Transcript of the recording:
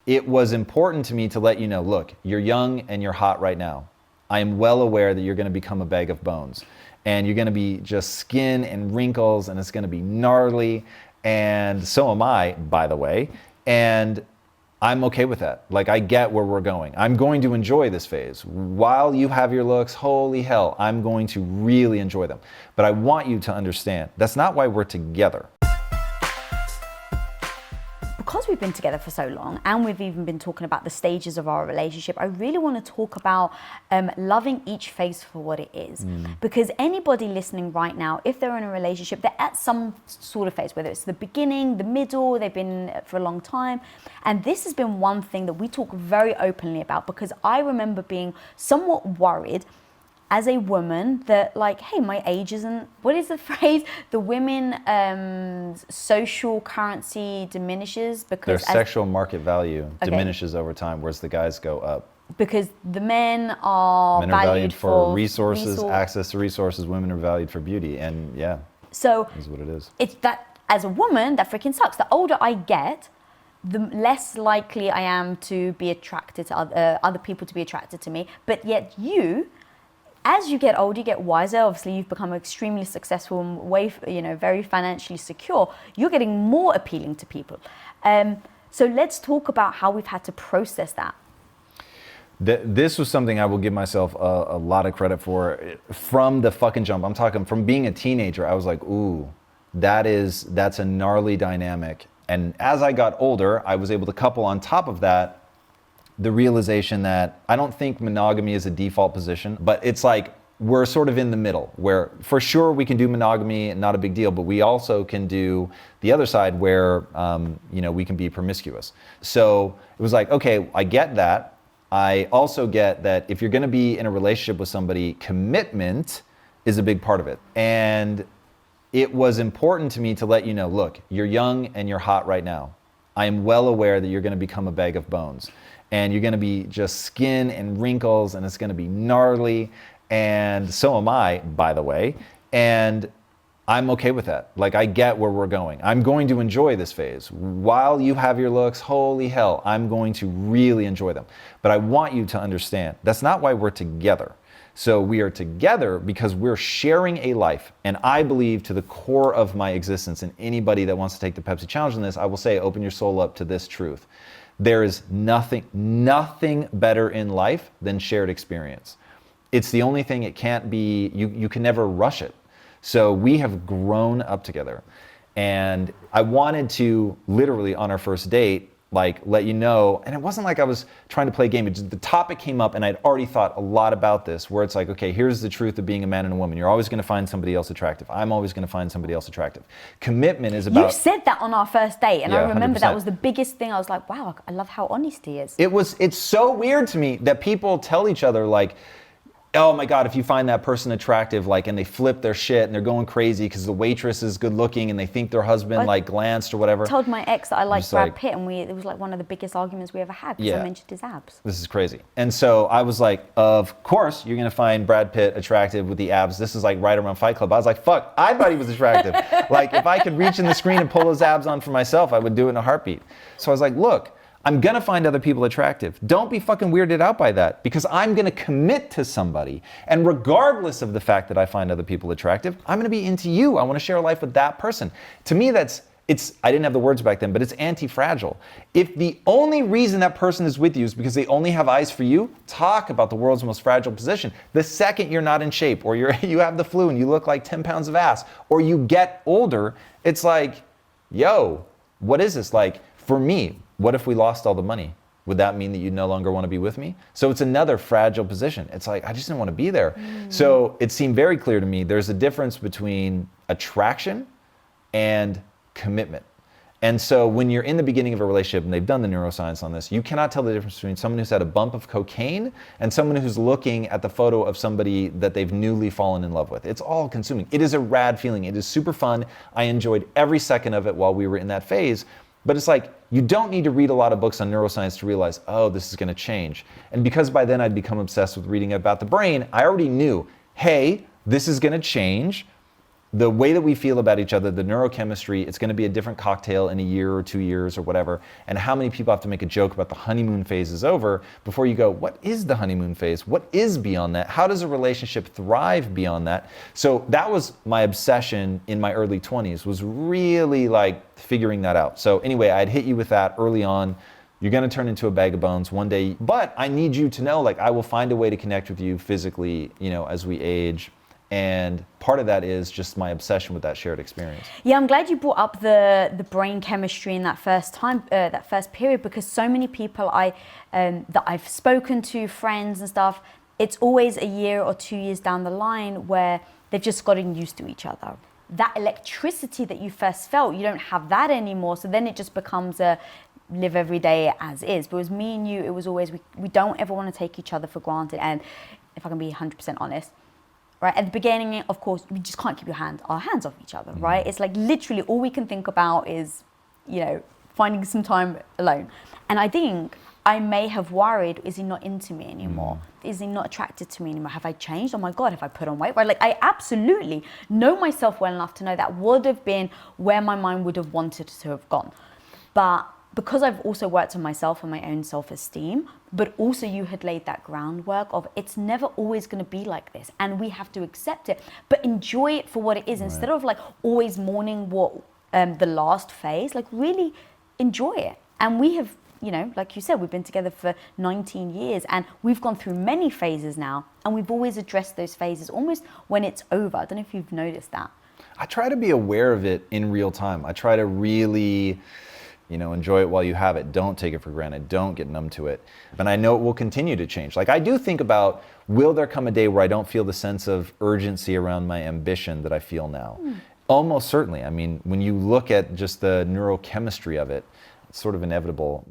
it was important to me to let you know, look, you're young and you're hot right now. I am well aware that you're going to become a bag of bones and you're going to be just skin and wrinkles and it's going to be gnarly. And so am I, by the way. And I'm okay with that. Like, I get where we're going. I'm going to enjoy this phase. While you have your looks, holy hell, I'm going to really enjoy them. But I want you to understand, that's not why we're together. Because we've been together for so long and we've even been talking about the stages of our relationship, I really want to talk about loving each phase for what it is. Because anybody listening right now, if they're in a relationship, they're at some sort of phase, whether it's the beginning, the middle, they've been for a long time. And this has been one thing that we talk very openly about, because I remember being somewhat worried as a woman that, like, hey, my age isn't, what is the phrase? The women social currency diminishes because their sexual market value diminishes over time, whereas the guys go up. Because the men are valued for resources, access to resources. Women are valued for beauty, and yeah, so is what it is. It's that, as a woman, that freaking sucks. The older I get, the less likely I am to be attracted to other people to be attracted to me. But yet you, as you get older, you get wiser. Obviously, you've become extremely successful and very financially secure. You're getting more appealing to people. So let's talk about how we've had to process that. This was something I will give myself a lot of credit for from the fucking jump. I'm talking from being a teenager. I was like, ooh, that's a gnarly dynamic. And as I got older, I was able to couple on top of that the realization that I don't think monogamy is a default position, but it's like we're sort of in the middle where for sure we can do monogamy, not a big deal, but we also can do the other side where we can be promiscuous. So it was like, okay, I get that. I also get that if you're gonna be in a relationship with somebody, commitment is a big part of it. And it was important to me to let you know, look, you're young and you're hot right now. I am well aware that you're gonna become a bag of bones. And you're gonna be just skin and wrinkles and it's gonna be gnarly. And so am I, by the way. And I'm okay with that. Like, I get where we're going. I'm going to enjoy this phase. While you have your looks, holy hell, I'm going to really enjoy them. But I want you to understand, that's not why we're together. So we are together because we're sharing a life. And I believe to the core of my existence, and anybody that wants to take the Pepsi challenge on this, I will say, open your soul up to this truth. There is nothing better in life than shared experience. It's the only thing it can't be, you can never rush it. So we have grown up together. And I wanted to literally on our first date, like, let you know, and it wasn't like I was trying to play a game. It just, the topic came up and I'd already thought a lot about this, where it's like, okay, here's the truth of being a man and a woman. You're always gonna find somebody else attractive. I'm always gonna find somebody else attractive. Commitment is about— You said that on our first date, and yeah, I remember 100%. that was the biggest thing. I was like, wow, I love how honest he is. It's so weird to me that people tell each other like, oh my God, if you find that person attractive, like, and they flip their shit and they're going crazy because the waitress is good looking and they think their husband like glanced or whatever. I told my ex that I liked Brad Pitt, and it was like one of the biggest arguments we ever had because I mentioned his abs. This is crazy. And so I was like, of course you're gonna find Brad Pitt attractive with the abs. This is like right around Fight Club. I was like, fuck, I thought he was attractive. Like, if I could reach in the screen and pull those abs on for myself, I would do it in a heartbeat. So I was like, look, I'm gonna find other people attractive. Don't be fucking weirded out by that, because I'm gonna commit to somebody. And regardless of the fact that I find other people attractive, I'm gonna be into you. I wanna share a life with that person. To me, I didn't have the words back then, but it's anti-fragile. If the only reason that person is with you is because they only have eyes for you, talk about the world's most fragile position. The second you're not in shape, or you have the flu and you look like 10 pounds of ass, or you get older, it's like, yo, what is this? Like, for me, what if we lost all the money? Would that mean that you no longer want to be with me? So it's another fragile position. It's like, I just didn't want to be there. So it seemed very clear to me there's a difference between attraction and commitment. And so when you're in the beginning of a relationship, and they've done the neuroscience on this, you cannot tell the difference between someone who's had a bump of cocaine and someone who's looking at the photo of somebody that they've newly fallen in love with. It's all consuming. It is a rad feeling. It is super fun. I enjoyed every second of it while we were in that phase. But it's like, you don't need to read a lot of books on neuroscience to realize, oh, this is gonna change. And because by then I'd become obsessed with reading about the brain, I already knew, hey, this is gonna change. the way that we feel about each other, the neurochemistry, it's going to be a different cocktail in a year or 2 years or whatever. And how many people have to make a joke about the honeymoon phase is over before you go, what is the honeymoon phase? What is beyond that? How does a relationship thrive beyond that? So that was my obsession in my early 20s, was really like figuring that out. So anyway, I'd hit you with that early on. You're going to turn into a bag of bones one day, but I need you to know, like, I will find a way to connect with you physically, you know, as we age. And part of that is just my obsession with that shared experience. Yeah, I'm glad you brought up the brain chemistry in that first time, that first period, because so many people that I've spoken to, friends and stuff, it's always a year or 2 years down the line where they've just gotten used to each other. That electricity that you first felt, you don't have that anymore. So then it just becomes a live every day as is. But with me and you, it was always, we don't ever want to take each other for granted. And if I can be 100% honest, right, at the beginning, of course, we just can't keep our hands off each other, right? It's like literally all we can think about is, you know, finding some time alone. And I think I may have worried, is he not into me anymore? Is he not attracted to me anymore? Have I changed? Oh my God, have I put on weight? Right? Like, I absolutely know myself well enough to know that would have been where my mind would have wanted to have gone. But because I've also worked on myself and my own self-esteem, but also you had laid that groundwork of it's never always going to be like this, and we have to accept it, but enjoy it for what it is. Right. Instead of like always mourning what the last phase, like really enjoy it. And we have, you know, like you said, we've been together for 19 years and we've gone through many phases now, and we've always addressed those phases almost when it's over. I don't know if you've noticed that. I try to be aware of it in real time. I try to really, you know, enjoy it while you have it. Don't take it for granted. Don't get numb to it. And I know it will continue to change. Like, I do think about, will there come a day where I don't feel the sense of urgency around my ambition that I feel now? Almost certainly. I mean, when you look at just the neurochemistry of it, it's sort of inevitable.